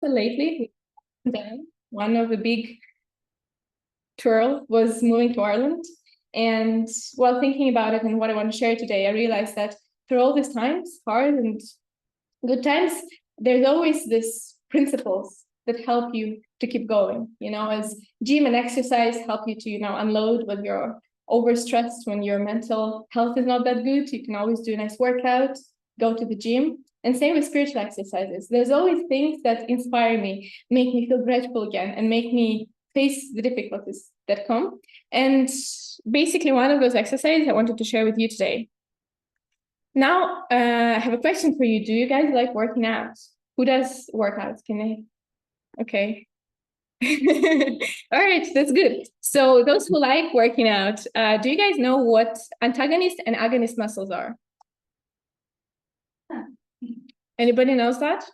So lately, one of the big twirl was moving to Ireland. And while thinking about it and what I want to share today, I realized that through all these times, hard and good times, there's always this principles that help you to keep going. As gym and exercise help you to, unload when you're overstressed, when your mental health is not that good. You can always do a nice workout, go to the gym. And same with spiritual exercises. There's always things that inspire me, make me feel grateful again, and make me face the difficulties that come. And basically, one of those exercises I wanted to share with you today. Now, I have a question for you. Do you guys like working out? Who does workouts? Can I? Okay. All right, that's good. So those who like working out, do you guys know what antagonist and agonist muscles are? Anybody knows that?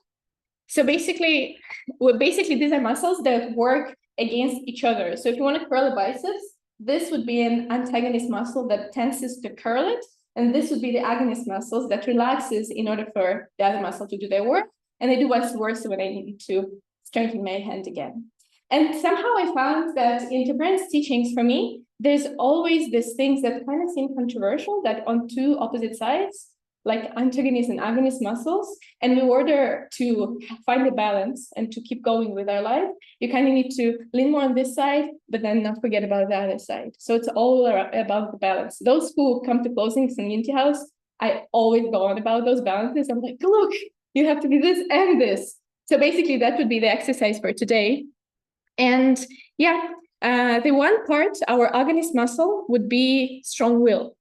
So basically these are muscles that work against each other. So if you want to curl a biceps, this would be an antagonist muscle that tenses to curl it. And this would be the agonist muscles that relaxes in order for the other muscle to do their work. And they do vice versa when I need to strengthen my hand again. And somehow I found that in Japan's teachings, for me, there's always these things that kind of seem controversial, that on two opposite sides, like antagonist and agonist muscles. And in order to find a balance and to keep going with our life, you kind of need to lean more on this side, but then not forget about the other side. So it's all about the balance. Those who come to closings in Unity House, I always go on about those balances. I'm like, look, you have to be this and this. So basically that would be the exercise for today. And yeah, the one part, our agonist muscle, would be strong will.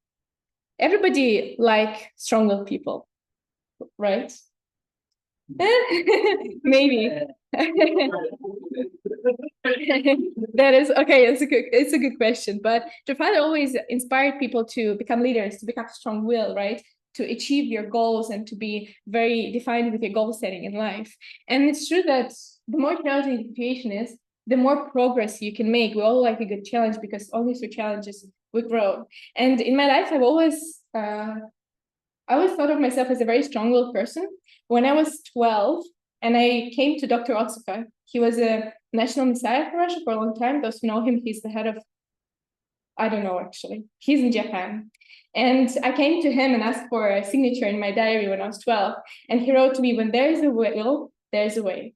Everybody like strong-willed people, right? Maybe. That is okay. It's a good question. But Japan always inspired people to become leaders, to become strong-willed, right? To achieve your goals and to be very defined with your goal setting in life. And it's true that the more challenging the situation is, the more progress you can make. We all like a good challenge because only through challenges we grow. And in my life, I've always thought of myself as a very strong-willed person. When I was 12, and I came to Dr. Otsuka, he was a national messiah for Russia for a long time. Those who know him, he's the head of, I don't know, actually. He's in Japan. And I came to him and asked for a signature in my diary when I was 12. And he wrote to me, when there is a will, there's a way.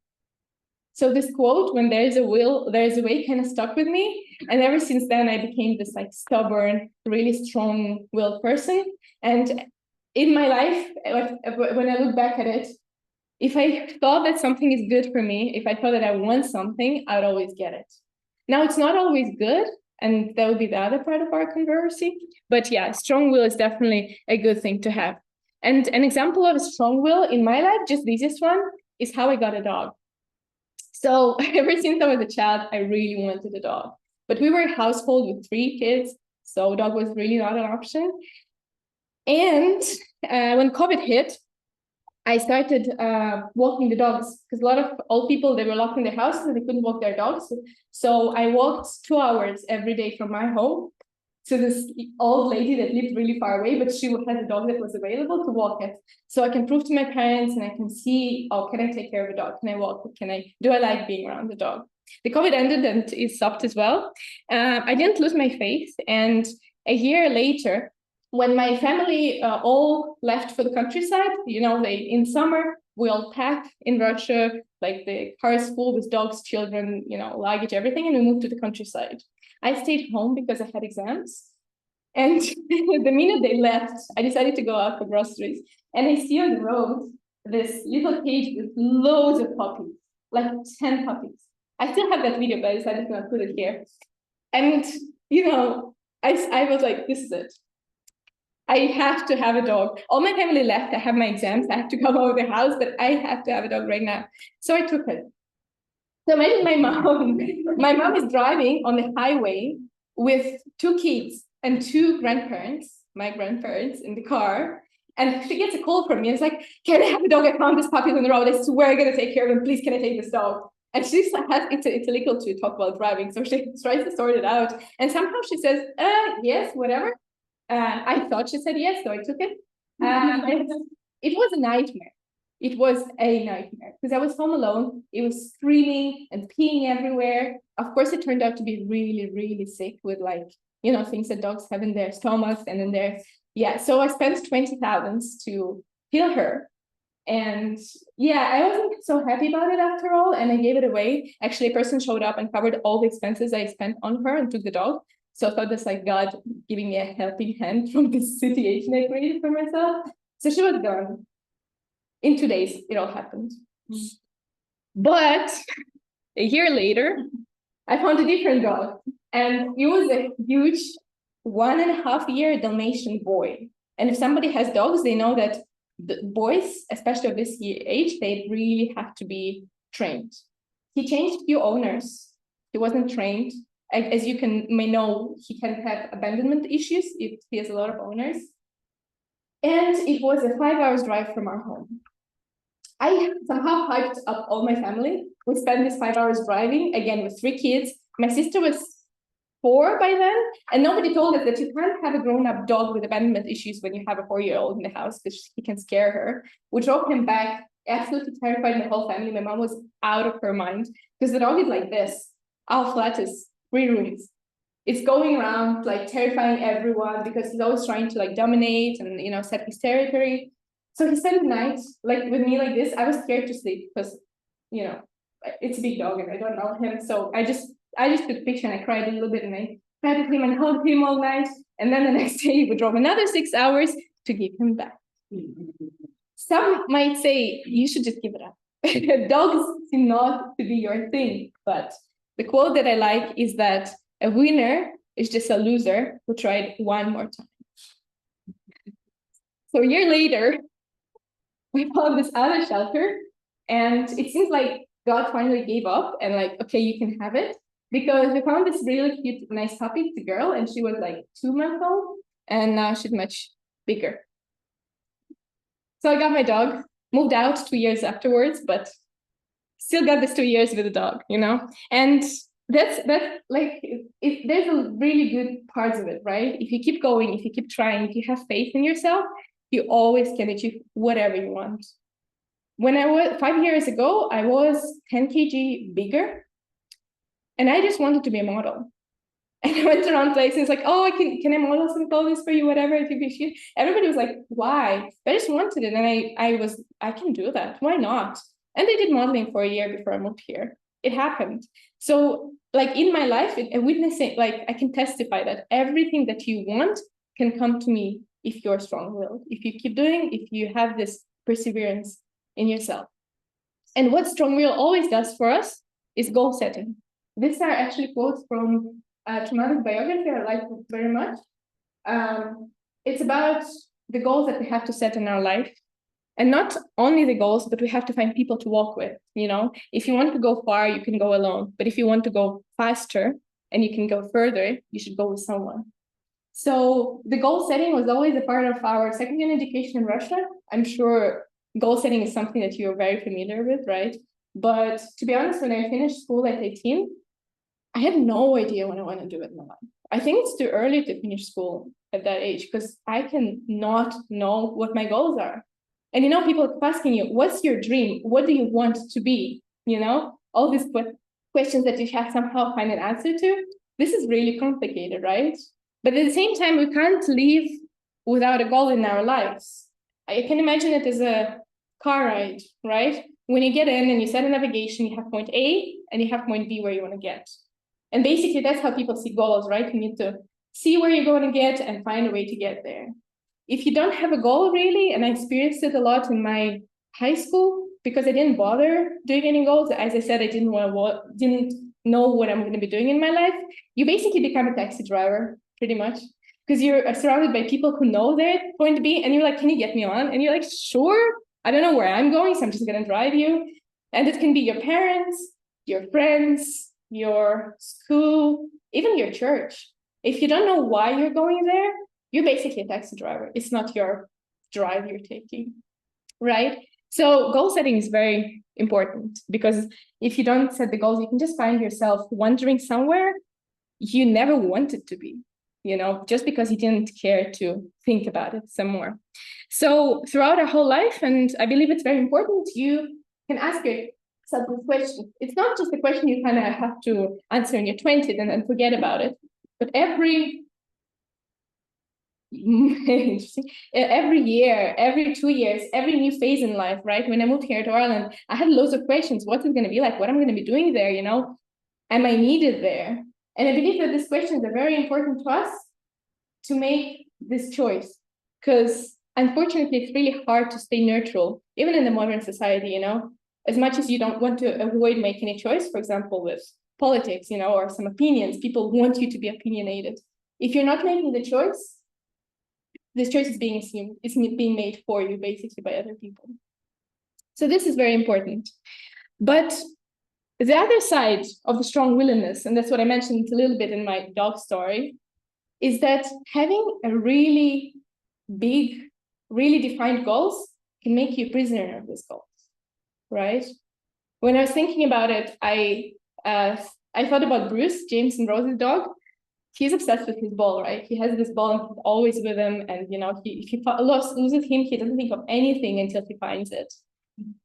So this quote, when there's a will, there's a way, kind of stuck with me. And ever since then, I became this like stubborn, really strong-willed person. And in my life, when I look back at it, if I thought that something is good for me, if I thought that I want something, I'd always get it. Now, it's not always good, and that would be the other part of our controversy. But yeah, strong will is definitely a good thing to have. And an example of a strong will in my life, just the easiest one, is how I got a dog. So ever since I was a child, I really wanted a dog. But we were a household with 3 kids, so dog was really not an option. And when COVID hit, I started walking the dogs because a lot of old people, they were locked in their houses and they couldn't walk their dogs. So I walked 2 hours every day from my home to this old lady that lived really far away, but she had a dog that was available to walk it. So I can prove to my parents and I can see, oh, can I take care of a dog? Can I walk it? Do I like being around the dog? The COVID ended and it stopped as well. I didn't lose my faith. And a year later, when my family all left for the countryside, in summer, we all packed in Russia, like the cars full with dogs, children, luggage, everything, and we moved to the countryside. I stayed home because I had exams. And the minute they left, I decided to go out for groceries. And I see on the road this little cage with loads of puppies, like 10 puppies. I still have that video, but I decided to not put it here. And, I was like, this is it. I have to have a dog. All my family left. I have my exams. I have to go out of the house, but I have to have a dog right now. So I took it. So imagine my mom is driving on the highway with 2 kids and 2 grandparents, my grandparents in the car. And she gets a call from me. It's like, can I have a dog? I found this puppy on the road. I swear I'm going to take care of him. Please, can I take this dog? And she has, it's illegal to talk about driving. So she tries to sort it out. And somehow she says, yes, whatever. I thought she said yes, so I took it. It was a nightmare. It was a nightmare because I was home alone. It was screaming and peeing everywhere. Of course, it turned out to be really, really sick with like, you know, things that dogs have in their stomachs and in their, yeah. So I spent 20,000 to heal her. And yeah, I wasn't so happy about it after all. And I gave it away. Actually, a person showed up and covered all the expenses I spent on her and took the dog. So I thought that's like God giving me a helping hand from this situation I created for myself. So she was gone. In 2 days, it all happened. But a year later, I found a different dog. And it was a huge 1.5-year Dalmatian boy. And if somebody has dogs, they know that the boys, especially of this age, they really have to be trained. He changed a few owners. He wasn't trained. As you may know, he can have abandonment issues if he has a lot of owners. And it was a 5 hours drive from our home. I somehow hyped up all my family. We spent this 5 hours driving, again, with 3 kids. My sister was 4 by then, and nobody told us that you can't have a grown-up dog with abandonment issues when you have a 4-year-old in the house because he can scare her. We drove him back, absolutely terrified my whole family. My mom was out of her mind because the dog is like this. Our flat is 3 rooms. It's going around like terrifying everyone because he's always trying to like dominate and, you know, set his territory. So he spent the night like with me like this. I was scared to sleep because, you know, it's a big dog and I don't know him. So I just took a picture and I cried a little bit and I patted him and hugged him all night. And then the next day we drove another 6 hours to give him back. Some might say you should just give it up. Dogs seem not to be your thing. But the quote that I like is that a winner is just a loser who tried one more time. So a year later, we found this other shelter, and it seems like God finally gave up and like, okay, you can have it, because we found this really cute, nice puppy. It's a girl, and she was like 2 months old, and now she's much bigger. So I got my dog, moved out 2 years afterwards, but still got this 2 years with the dog, you know? And that's like, there's a really good parts of it, right? If you keep going, if you keep trying, if you have faith in yourself, you always can achieve whatever you want. When I was 5 years ago, I was 10 kg bigger, and I just wanted to be a model. And I went around places like, oh, can I model some clothes for you, whatever, I think we should. Everybody was like, why? But I just wanted it, and I can do that. Why not? And I did modeling for a year before I moved here. It happened. So, like in my life, witnessing, like I can testify that everything that you want can come to me if you're strong-willed, if you keep doing, if you have this perseverance in yourself. And what strong-will always does for us is goal setting. These are actually quotes from Traumatic biography. I like it very much. It's about the goals that we have to set in our life. And not only the goals, but we have to find people to walk with, you know? If you want to go far, you can go alone. But if you want to go faster and you can go further, you should go with someone. So the goal setting was always a part of our secondary education in Russia. I'm sure goal setting is something that you're very familiar with, right? But to be honest, when I finished school at 18, I had no idea what I want to do with my life. I think it's too early to finish school at that age because I can not know what my goals are. And, you know, people keep asking you, what's your dream? What do you want to be? You know, all these questions that you have somehow find an answer to. This is really complicated, right? But at the same time, we can't live without a goal in our lives. I can imagine it as a car ride, right? When you get in and you set a navigation, you have point A and you have point B where you want to get. And basically, that's how people see goals, right? You need to see where you're going to get and find a way to get there. If you don't have a goal, really, and I experienced it a lot in my high school because I didn't bother doing any goals. As I said, I didn't know what I'm going to be doing in my life. You basically become a taxi driver, pretty much, because you're surrounded by people who know they're going to be, and you're like, can you get me on? And you're like, sure, I don't know where I'm going, so I'm just going to drive you. And it can be your parents, your friends, your school, even your church. If you don't know why you're going there, you're basically a taxi driver. It's not your drive you're taking, right? So goal setting is very important because if you don't set the goals, you can just find yourself wandering somewhere you never wanted to be. just because he didn't care to think about it some more. So throughout our whole life, and I believe it's very important, you can ask yourself this question. It's not just a question you kind of have to answer in your 20s and then forget about it, but every year, every 2 years, every new phase in life, right? When I moved here to Ireland, I had loads of questions. What's it going to be like? What am I going to be doing there? Am I needed there? And I believe that these questions are very important to us to make this choice, because unfortunately, it's really hard to stay neutral, even in the modern society, as much as you don't want to avoid making a choice, for example, with politics, or some opinions, people want you to be opinionated. If you're not making the choice, this choice is being assumed, it's being made for you, basically, by other people. So this is very important. But the other side of the strong willingness, and that's what I mentioned a little bit in my dog story, is that having a really big, really defined goals can make you a prisoner of these goals, right? When I was thinking about it, I thought about Bruce, James and Rose's dog. He's obsessed with his ball, right? He has this ball and he's always with him. And, if he loses him, he doesn't think of anything until he finds it.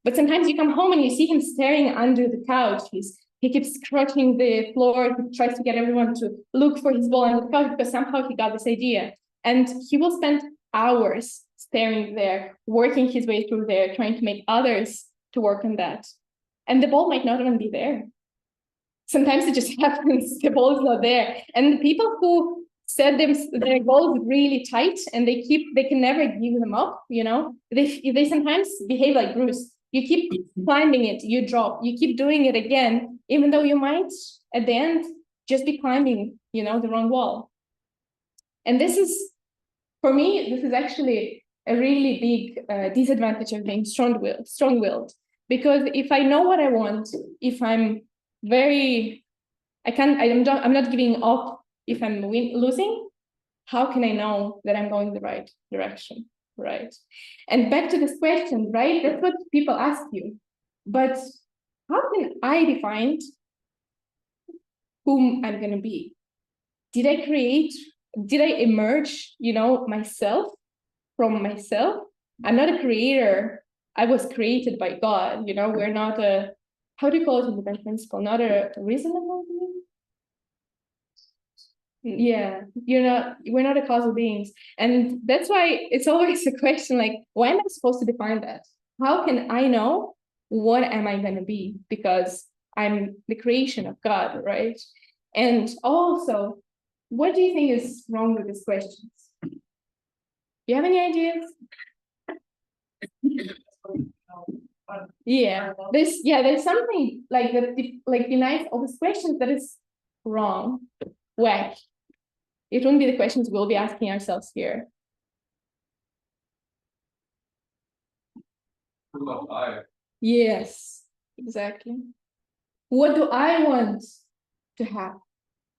But sometimes you come home and you see him staring under the couch. He keeps scratching the floor. He tries to get everyone to look for his ball under the couch because somehow he got this idea. And he will spend hours staring there, working his way through there, trying to make others to work on that. And the ball might not even be there. Sometimes it just happens, the ball is not there. And the people who set their goals really tight and they can never give them up, they sometimes behave like Bruce. You keep climbing it, you drop, you keep doing it again, even though you might at the end just be climbing, the wrong wall. And this is, for me, this is actually a really big disadvantage of being strong-willed. Because if I know what I want, if I'm I'm not giving up if I'm losing, how can I know that I'm going the right direction, right? And back to this question, right? That's what people ask you. But how can I define whom I'm going to be? Did I emerge, myself from myself? I'm not a creator. I was created by God, we're not how do you call it in the French principle? Not a reasonable being? Yeah, we're not a causal beings. And that's why it's always a question like, why am I supposed to define that? How can I know what am I going to be? Because I'm the creation of God, right? And also, what do you think is wrong with these questions? Do you have any ideas? Yeah, there's something like that, like denies all these questions that is wrong, whack. It won't be the questions we'll be asking ourselves here. What about I? Yes, exactly. What do I want to have?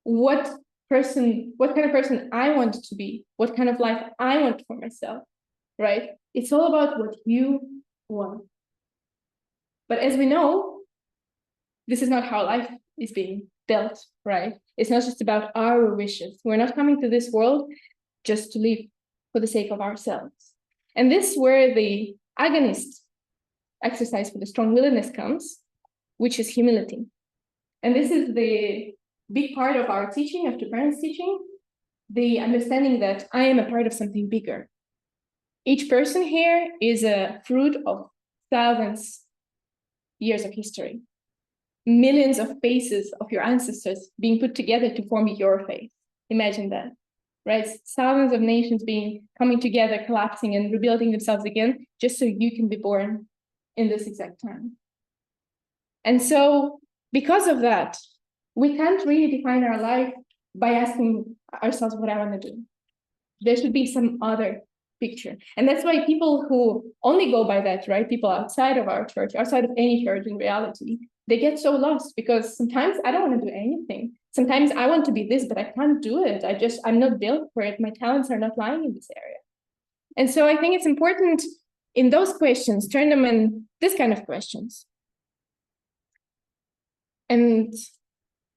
What kind of person I want to be? What kind of life I want for myself, right? It's all about what you want. But as we know, this is not how life is being built, right? It's not just about our wishes. We're not coming to this world just to live for the sake of ourselves. And this is where the agonist exercise for the strong willingness comes, which is humility. And this is the big part of our teaching, of the parents' teaching, the understanding that I am a part of something bigger. Each person here is a fruit of thousands years of history, millions of faces of your ancestors being put together to form your faith. Imagine that, right? Thousands of nations coming together, collapsing and rebuilding themselves again, just so you can be born in this exact time. And so because of that, we can't really define our life by asking ourselves what I want to do. There should be some other picture. And that's why people who only go by that, right? People outside of our church, outside of any church in reality, they get so lost because sometimes I don't want to do anything. Sometimes I want to be this, but I can't do it. I'm not built for it. My talents are not lying in this area. And so I think it's important in those questions, turn them in this kind of questions. And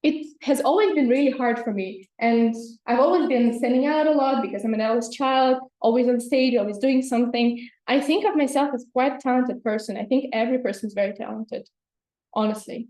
it has always been really hard for me. And I've always been standing out a lot because I'm an eldest child, always on stage, always doing something. I think of myself as quite a talented person. I think every person is very talented, honestly.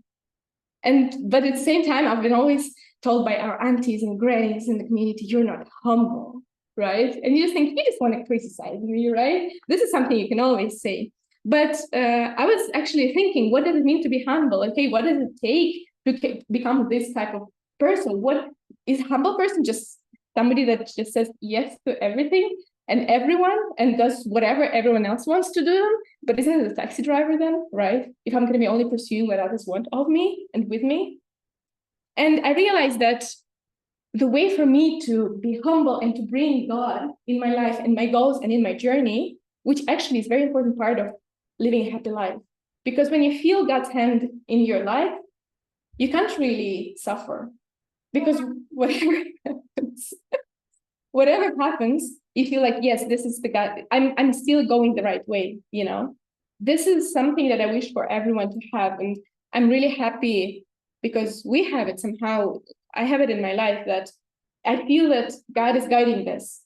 But at the same time, I've been always told by our aunties and grannies in the community, you're not humble, right? And you just think, you just want to criticize me, right? This is something you can always say. But I was actually thinking, what does it mean to be humble? Okay, what does it take to become this type of person? What is a humble person? Just somebody that just says yes to everything and everyone and does whatever everyone else wants to do? But isn't it a taxi driver then, right? If I'm going to be only pursuing what others want of me and with me. And I realized that the way for me to be humble and to bring God in my life and my goals and in my journey, which actually is a very important part of living a happy life. Because when you feel God's hand in your life, you can't really suffer. Because whatever happens, you feel like, yes, this is the God. I'm still going the right way, you know? This is something that I wish for everyone to have. And I'm really happy because we have it somehow. I have it in my life that I feel that God is guiding this.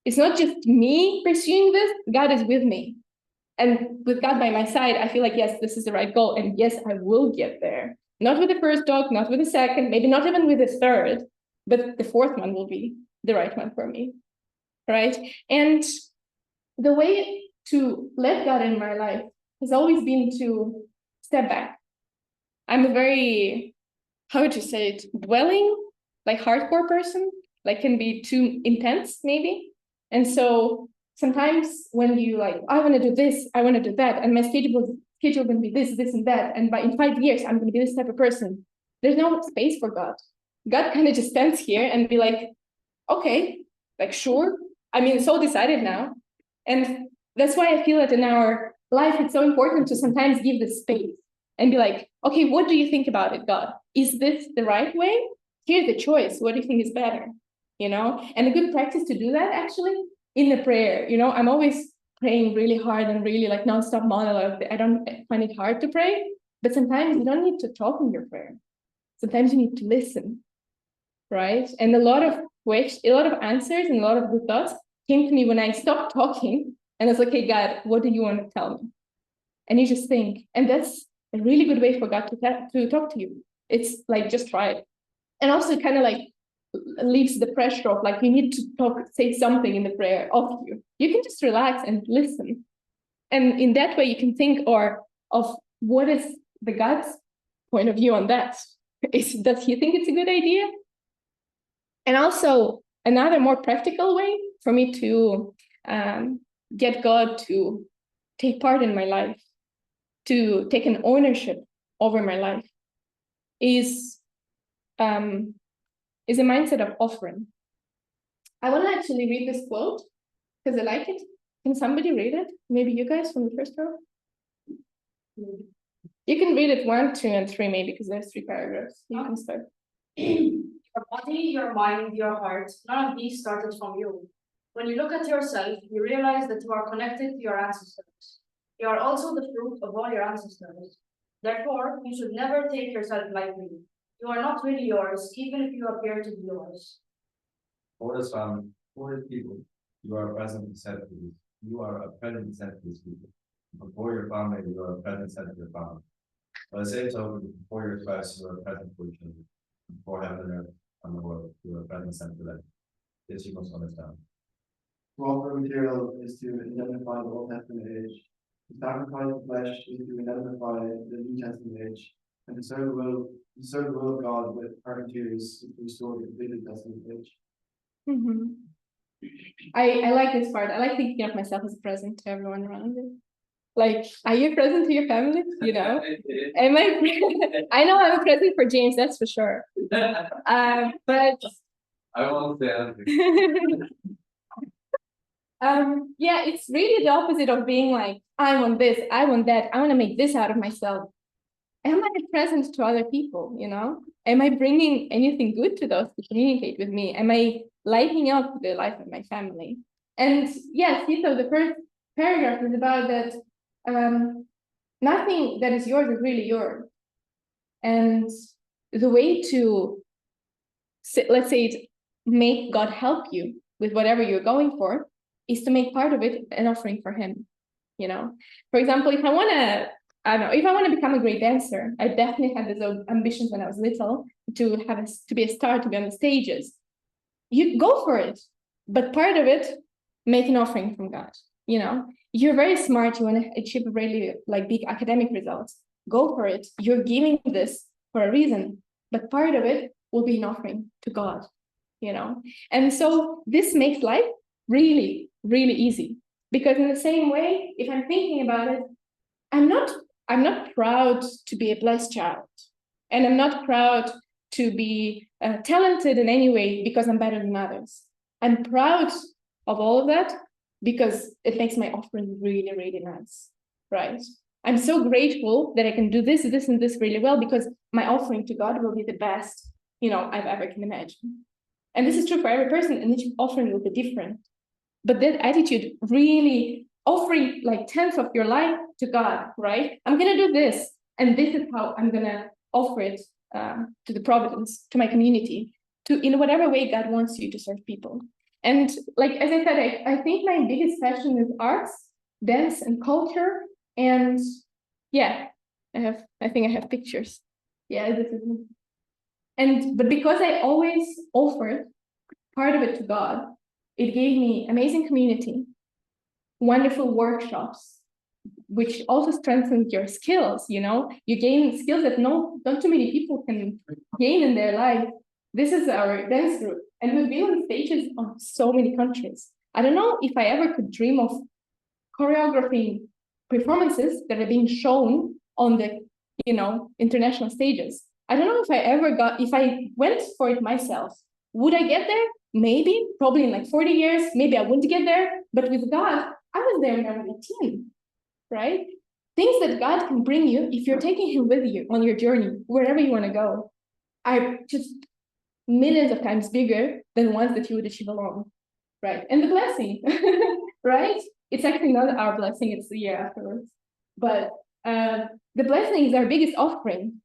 It's not just me pursuing this, God is with me. And with God by my side, I feel like, yes, this is the right goal. And yes, I will get there. Not with the first dog, not with the second, maybe not even with the third, but the fourth one will be the right one for me, right? And the way to let God in my life has always been to step back. I'm a very, how would you say it, dwelling, like hardcore person, like can be too intense maybe. And so sometimes when you like, I want to do this, I want to do that, and my schedule going to be this, this, and that, and in 5 years I'm going to be this type of person. There's no space for God. God kind of just stands here and be like, okay, like sure. I mean, it's all decided now, and that's why I feel that in our life it's so important to sometimes give the space and be like, okay, what do you think about it, God? Is this the right way? Here's the choice. What do you think is better? You know, and a good practice to do that actually in the prayer. You know, I'm always praying really hard and really like nonstop monologue. I don't find it hard to pray, but sometimes you don't need to talk in your prayer. Sometimes you need to listen, right? And a lot of answers and a lot of good thoughts came to me when I stopped talking and I was like, okay, God, what do you want to tell me? And you just think, and that's a really good way for God to talk to you. It's like, just try it. And also kind of like leaves the pressure of like, you need to say something in the prayer of you. You can just relax and listen. And in that way, you can think of what is the God's point of view on that. Does he think it's a good idea? And also another more practical way for me to get God to take part in my life, to take an ownership over my life, is a mindset of offering. I want to actually read this quote because I like it. Can somebody read it? Maybe you guys from the first row? You can read it 1, 2, and 3 maybe because there's 3 paragraphs. You can start. Your body, your mind, your heart, none of these started from you. When you look at yourself, you realize that you are connected to your ancestors. You are also the fruit of all your ancestors. Therefore, you should never take yourself lightly. You are not really yours, even if you appear to be yours. For the people, you are a present set to these. You are a present set to these people. Before your family, you are a present set to your family. By the same token, before your spouse, you are a present for each other. Before heaven and earth and the world, you are a present set to them. This you must understand. To offer material is to identify the Old Testament age. To sacrifice the flesh is to identify the New Testament age. And to serve the will of God with heart and tears is to restore the New Testament age. Mm-hmm. I like this part. I like thinking of myself as a present to everyone around me. Like, are you a present to your family? You know? Am I? I know I'm a present for James, that's for sure. But I won't say anything. yeah, it's really the opposite of being like, I want this, I want that, I want to make this out of myself. Am I a present to other people, you know? Am I bringing anything good to those to communicate with me? Am I lighting up the life of my family? And yes, so the first paragraph is about that nothing that is yours is really yours. And the way to, let's say, make God help you with whatever you're going for is to make part of it an offering for him. You know, for example, if I want to, I don't know, if I want to become a great dancer, I definitely had those ambitions when I was little to be a star, to be on the stages. You go for it, but part of it, make an offering from God. You know, you're very smart, you want to achieve really like big academic results, go for it. You're giving this for a reason, but part of it will be an offering to God, you know. And so this makes life really, really easy, because in the same way, if I'm thinking about it, I'm not proud to be a blessed child, and I'm not proud to be talented in any way because I'm better than others. I'm proud of all of that because it makes my offering really, really nice, right? I'm so grateful that I can do this, this, and this really well, because my offering to God will be the best, you know, I've ever can imagine. And this is true for every person, and each offering will be different. But that attitude, really offering like 10th of your life to God, right? I'm gonna do this, and this is how I'm gonna offer it to the providence, to my community, to in whatever way God wants you to serve people. And like, as I said, I think my biggest passion is arts, dance, and culture. And yeah, I think I have pictures. Yeah, this is me. But because I always offered part of it to God, it gave me amazing community, wonderful workshops, which also strengthens your skills. You know, you gain skills that not too many people can gain in their life. This is our dance group, and we've been on stages of so many countries. I don't know if I ever could dream of choreographing performances that are being shown on the, you know, international stages. I don't know if I went for it myself, would I get there? Maybe, probably in like 40 years, maybe I wouldn't get there. But with God, I was there when I was 18, right? Things that God can bring you if you're taking him with you on your journey, wherever you want to go, are just millions of times bigger than ones that you would achieve alone, right? And the blessing, right? It's actually not our blessing, it's the year afterwards. But the blessing is our biggest offering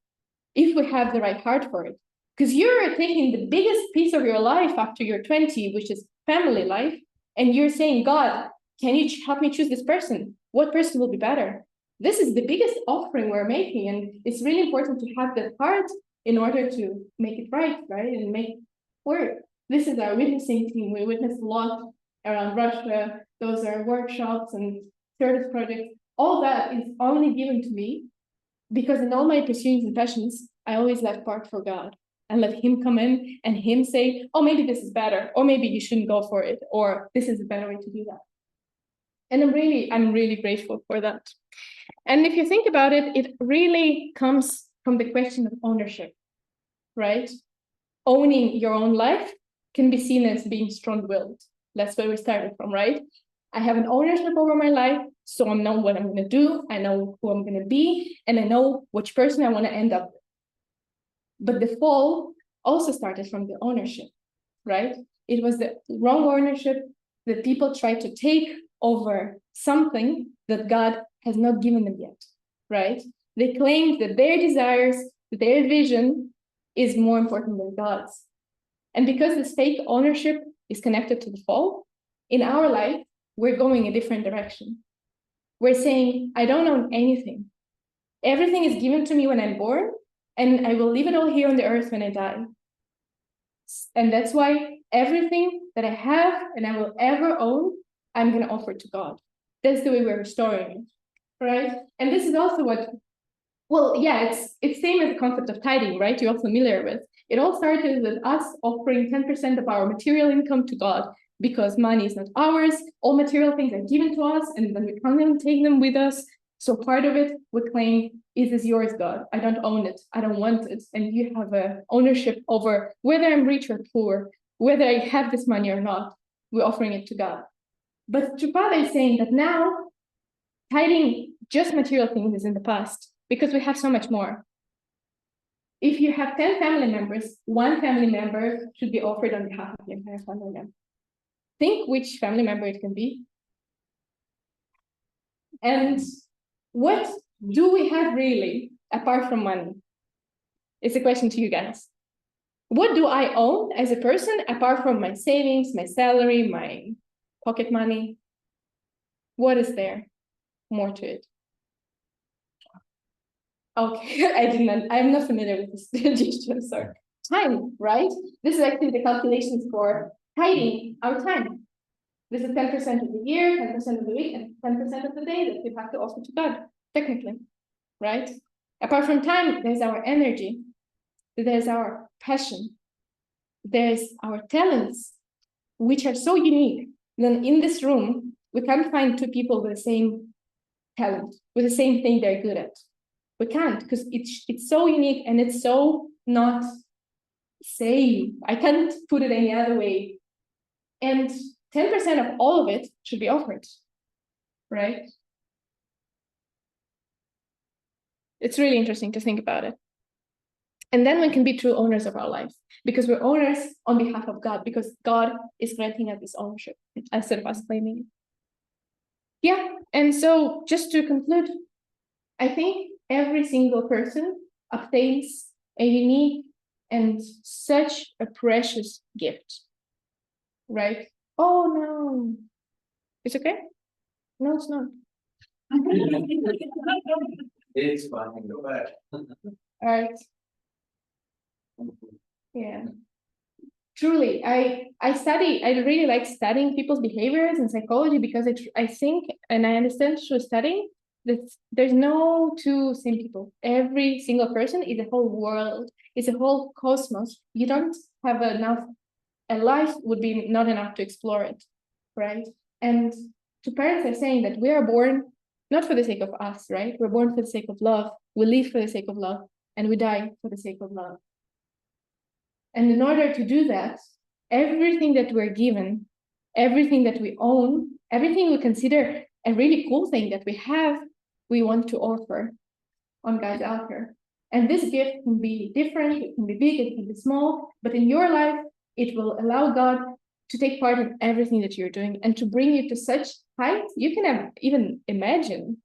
if we have the right heart for it. Because you're taking the biggest piece of your life after you're 20, which is family life, and you're saying, God, can you help me choose this person? What person will be better? This is the biggest offering we're making, and it's really important to have that heart in order to make it right, and make it work. This is our witnessing team. We witness a lot around Russia. Those are workshops and service projects. All that is only given to me because in all my pursuits and passions, I always left part for God and let him come in and him say, oh, maybe this is better, or maybe you shouldn't go for it, or this is a better way to do that. And I'm really grateful for that. And if you think about it, it really comes from the question of ownership, right? Owning your own life can be seen as being strong-willed. That's where we started from, right? I have an ownership over my life, so I know what I'm going to do, I know who I'm going to be, and I know which person I want to end up with. But the fall also started from the ownership, right? It was the wrong ownership that people tried to take over something that God has not given them yet, right? They claimed that their desires, their vision is more important than God's. And because this fake ownership is connected to the fall, in our life, we're going a different direction. We're saying, I don't own anything. Everything is given to me when I'm born, and I will leave it all here on the earth when I die. And that's why everything that I have and I will ever own, I'm going to offer to God. That's the way we're restoring it, right? And this is also what, well, yeah, it's same as the concept of tithing, right? You're all familiar with. It all started with us offering 10% of our material income to God, because money is not ours. All material things are given to us, and then we can't take them with us. So part of it, we claim, is this yours, God? I don't own it. I don't want it. And you have a ownership over whether I'm rich or poor, whether I have this money or not. We're offering it to God. But Chupada is saying that now, tithing just material things is in the past, because we have so much more. If you have 10 family members, one family member should be offered on behalf of the entire family member. Think which family member it can be. And what do we have really, apart from money? It's a question to you guys. What do I own as a person apart from my savings, my salary, my pocket money? What is there more to it? Okay, I'm not familiar with this digestion, sorry. Time, right? This is actually the calculations for hiding our time. This is 10% of the year, 10% of the week, and 10% of the day that we have to offer to God, technically, right? Apart from time, there's our energy, there's our passion, there's our talents, which are so unique. Then in this room, we can't find two people with the same talent, with the same thing they're good at. We can't, because it's so unique and it's so not same. I can't put it any other way. And 10% of all of it should be offered, right? It's really interesting to think about it. And then we can be true owners of our life, because we're owners on behalf of God, because God is granting us this ownership instead of us claiming it. Yeah, and so just to conclude, I think every single person obtains a unique and such a precious gift, right? Oh no, it's okay? No, it's not. It's fine, go back. All right. Yeah. Truly, I really like studying people's behaviors and psychology, because I think, and I understand through studying, that there's no two same people. Every single person is a whole world, it's a whole cosmos. You don't have enough, and life would be not enough to explore it, right? And to parents are saying that we are born not for the sake of us, right? We're born for the sake of love, we live for the sake of love, and we die for the sake of love. And in order to do that, everything that we're given, everything that we own, everything we consider a really cool thing that we have, we want to offer on God's altar. And this gift can be different, it can be big, it can be small, but in your life, it will allow God to take part in everything that you're doing and to bring you to such heights you can even imagine,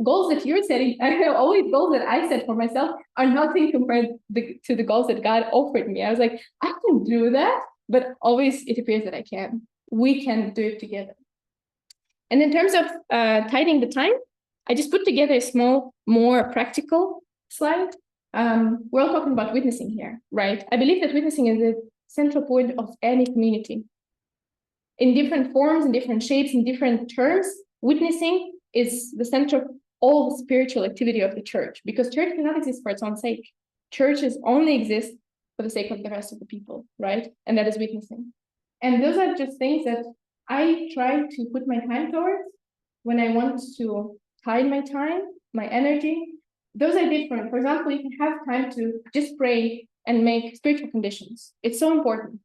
goals that you're setting. Always goals that I set for myself are nothing compared to the goals that God offered me. I was like, I can do that, but always it appears that I can. We can do it together. And in terms of tidying the time, I just put together a small, more practical slide. We're all talking about witnessing here, right? I believe that witnessing is the central point of any community. In different forms, in different shapes, in different terms, witnessing is the center of all the spiritual activity of the church, because church cannot exist for its own sake. Churches only exist for the sake of the rest of the people, right? And that is witnessing. And those are just things that I try to put my time towards when I want to hide my time, my energy. Those are different. For example, you can have time to just pray and make spiritual conditions. It's so important,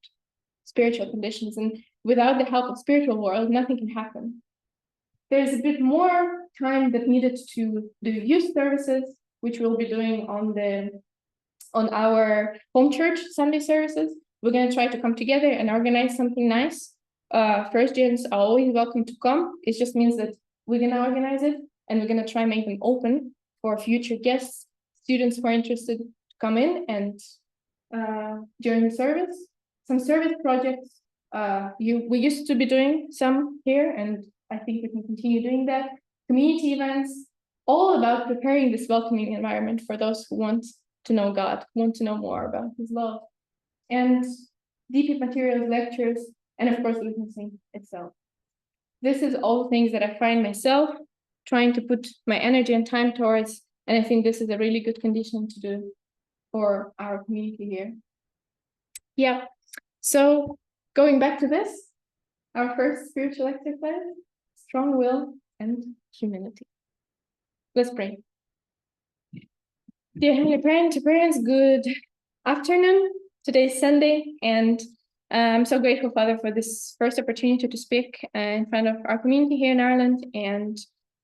spiritual conditions. And without the help of spiritual world, nothing can happen. There's a bit more time that needed to do youth services, which we'll be doing on our home church Sunday services. We're going to try to come together and organize something nice. First gens are always welcome to come. It just means that we're going to organize it, and we're going to try and make them open for future guests, students who are interested to come in and during the service. Some service projects, we used to be doing some here, and I think we can continue doing that. Community events, all about preparing this welcoming environment for those who want to know God, who want to know more about His love. And DP materials, lectures, and of course, witnessing itself. This is all things that I find myself trying to put my energy and time towards, and I think this is a really good condition to do for our community here. Yeah, so going back to this, our first spiritual exercise, strong will and humility. Let's pray. Dear Heavenly Parents, good afternoon. Today is Sunday, and I'm so grateful, Father, for this first opportunity to speak in front of our community here in Ireland. And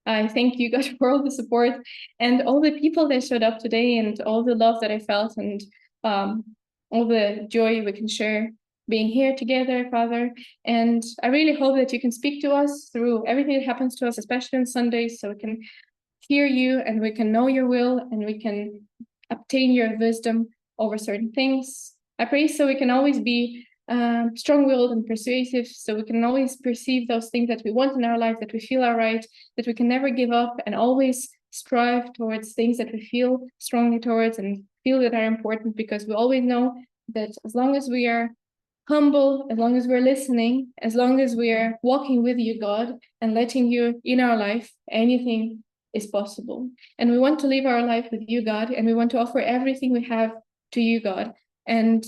I thank you, God, for all the support and all the people that showed up today, and all the love that I felt, and all the joy we can share being here together, Father. And I really hope that you can speak to us through everything that happens to us, especially on Sundays, so we can hear you and we can know your will, and we can obtain your wisdom over certain things. I pray so we can always be strong-willed and persuasive, so we can always perceive those things that we want in our life, that we feel are right, that we can never give up and always strive towards things that we feel strongly towards and feel that are important, because we always know that as long as we are humble, as long as we're listening, as long as we are walking with you, God, and letting you in our life, anything is possible. And we want to live our life with you, God, and we want to offer everything we have to you, God. And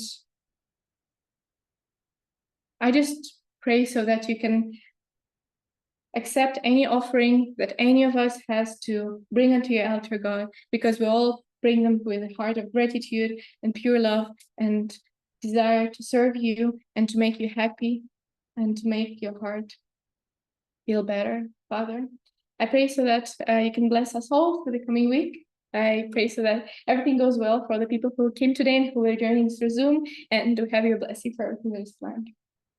I just pray so that you can accept any offering that any of us has to bring unto your altar, God, because we all bring them with a heart of gratitude and pure love and desire to serve you and to make you happy and to make your heart feel better, Father. I pray so that you can bless us all for the coming week. I pray so that everything goes well for the people who came today and who are joining through Zoom, and to have your blessing for everything that is planned.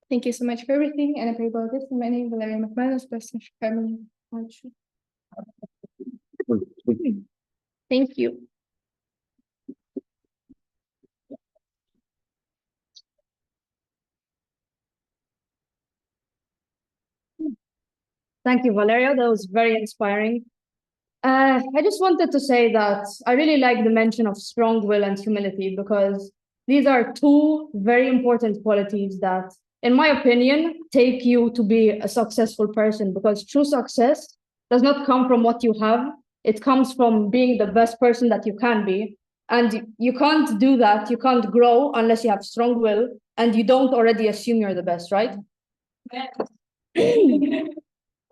Thank you so much for everything, and I pray about this in my name, Valeria McManus, blessing family. Thank you. Thank you, Valeria. That was very inspiring. I just wanted to say that I really like the mention of strong will and humility, because these are two very important qualities that, in my opinion, take you to be a successful person, because true success does not come from what you have. It comes from being the best person that you can be. And you can't do that, you can't grow unless you have strong will and you don't already assume you're the best, right?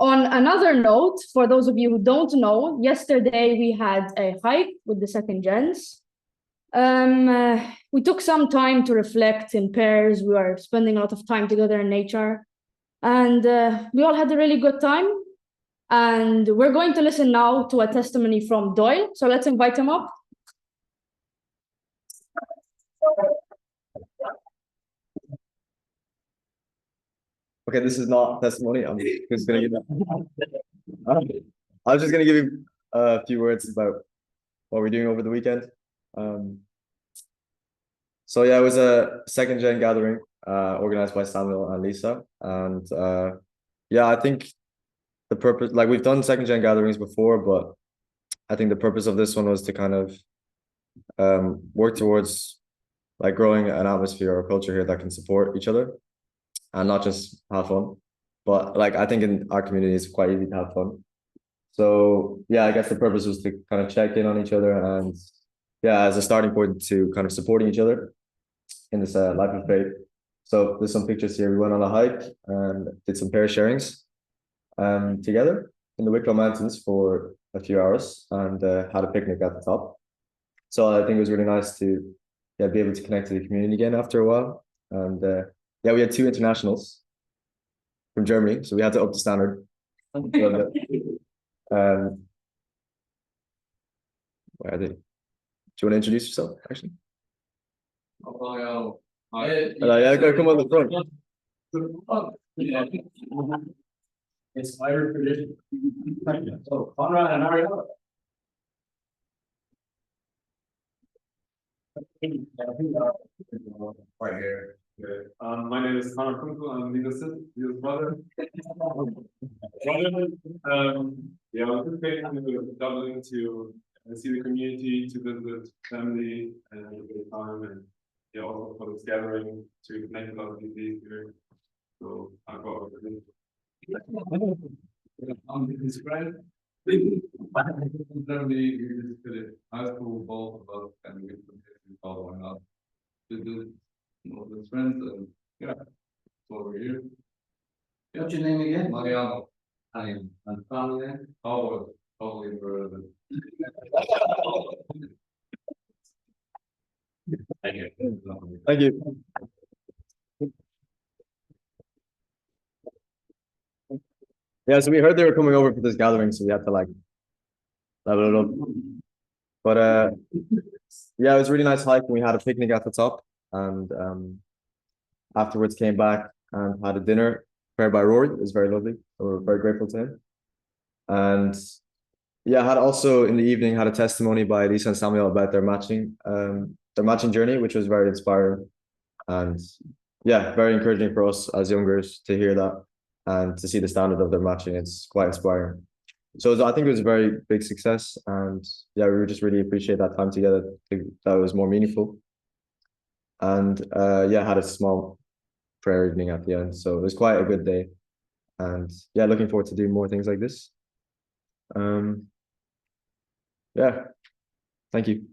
On another note, for those of you who don't know, yesterday we had a hike with the second gens. We took some time to reflect in pairs. We were spending a lot of time together in nature, and we all had a really good time. And we're going to listen now to a testimony from Doyle. So let's invite him up. Okay, this is not testimony. I'm just gonna give I was just gonna give you a few words about what we're doing over the weekend. So yeah, it was a second gen gathering organized by Samuel and Lisa, and yeah, I think the purpose, like we've done second gen gatherings before, but I think the purpose of this one was to kind of work towards like growing an atmosphere or culture here that can support each other and not just have fun. But like I think in our community it's quite easy to have fun. So yeah, I guess the purpose was to kind of check in on each other, and yeah, as a starting point to kind of supporting each other in this life of faith. So there's some pictures here. We went on a hike and did some pair sharings together in the Wicklow Mountains for a few hours, and had a picnic at the top. So I think it was really nice to be able to connect to the community again after a while. And yeah, we had 2 internationals from Germany, so we had to up the standard. Where are they? Do you want to introduce yourself, actually? Hello, Yeah, come on the front. it's Irish tradition. So Conrad and Ariella. Right here. My name is Conrad Kunkel. I'm Lisa's brother. Yeah, I'm participating in Dublin to see the community, to visit family, and have a good time, and yeah, also for this gathering to connect a lot of people here. So I got I'm his friend. Certainly, we just did it. High school, both of us, and we following up. With the friends, and yeah, so over here. What's your name again? Mariano. I'm family name. Oh, totally for Thank you. Thank you. Yeah, so we heard they were coming over for this gathering, so we had to like level it up. But yeah, it was a really nice hike, and we had a picnic at the top, and afterwards came back and had a dinner prepared by Rory. It was very lovely. So we're very grateful to him. And Yeah, I had also in the evening had a testimony by Lisa and Samuel about their matching journey, which was very inspiring. And yeah, very encouraging for us as youngers to hear that and to see the standard of their matching. It's quite inspiring. So I think it was a very big success, and yeah, we just really appreciate that time together. That was more meaningful. And yeah, had a small prayer evening at the end, so it was quite a good day. And yeah, looking forward to doing more things like this. Yeah, thank you.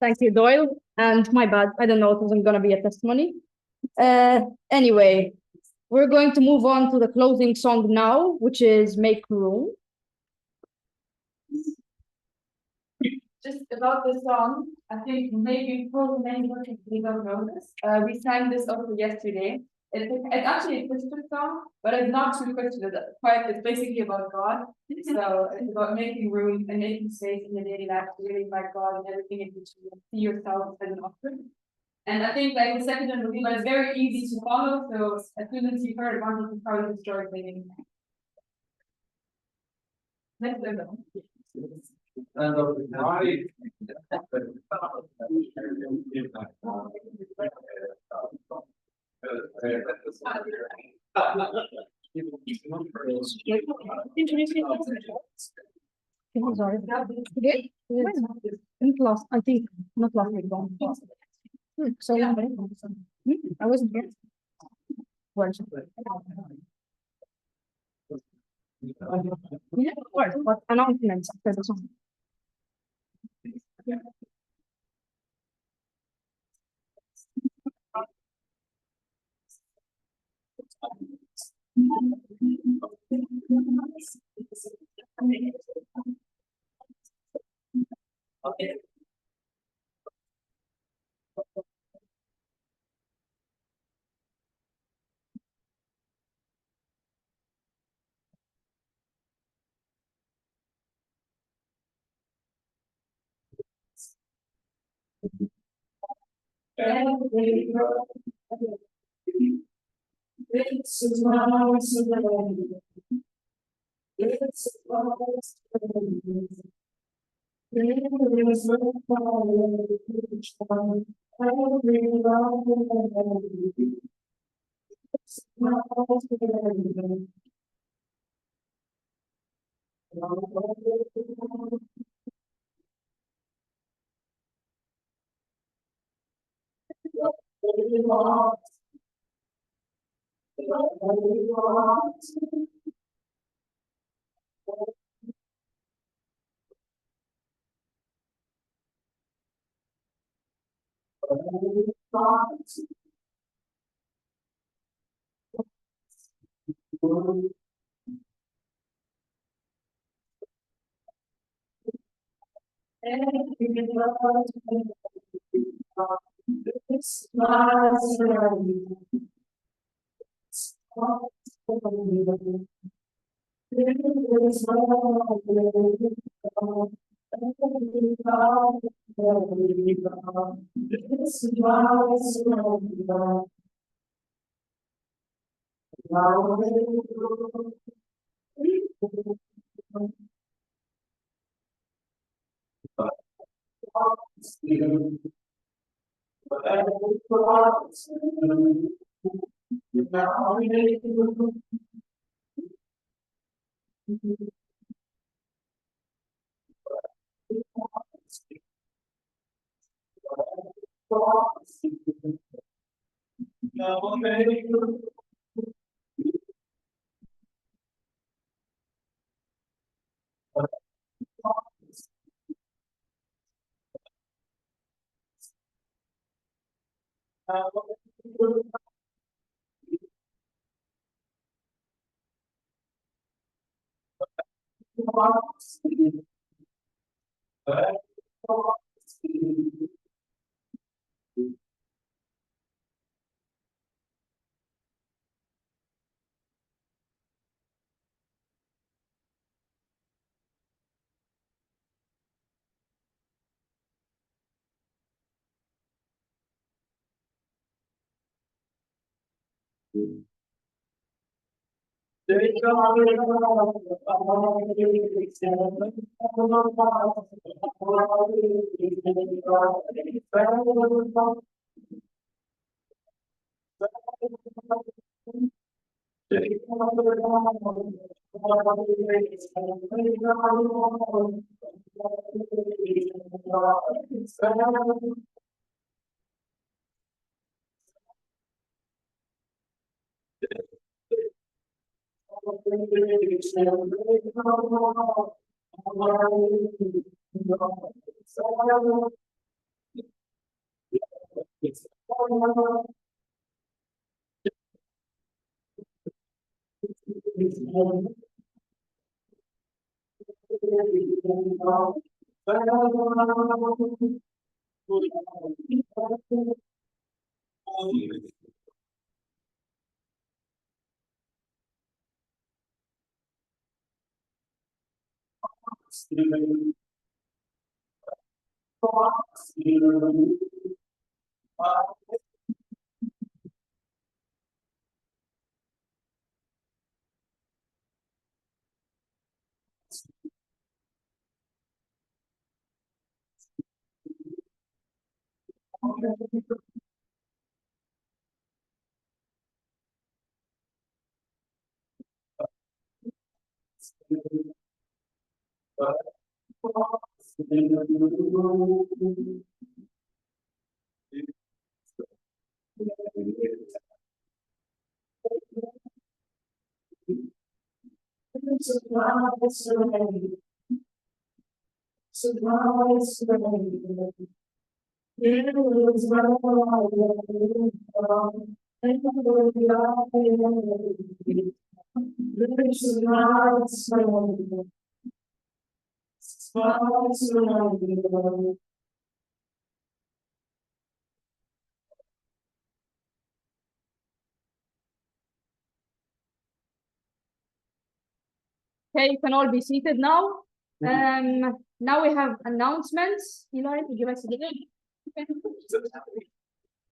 Thank you, Doyle. And my bad, I don't know it wasn't gonna be a testimony. Anyway, we're going to move on to the closing song now, which is Make Room. Just about this song, I think maybe probably many people don't know this. We sang this also yesterday. It's actually a Christian song, but it's not too Christian. It's basically about God. So it's about making room and making space in your daily life to really invite God and everything in which you see yourself as an offering. And I think like the second one is very easy to follow. So as soon as you heard one, you can probably just start singing. Let's go. Sorry. Okay. In class, I think not last week. So I wasn't here. Well, yeah, of course, but announcements after the song. Okay, you can all be seated now. Now we have announcements. Eli, would you like to begin?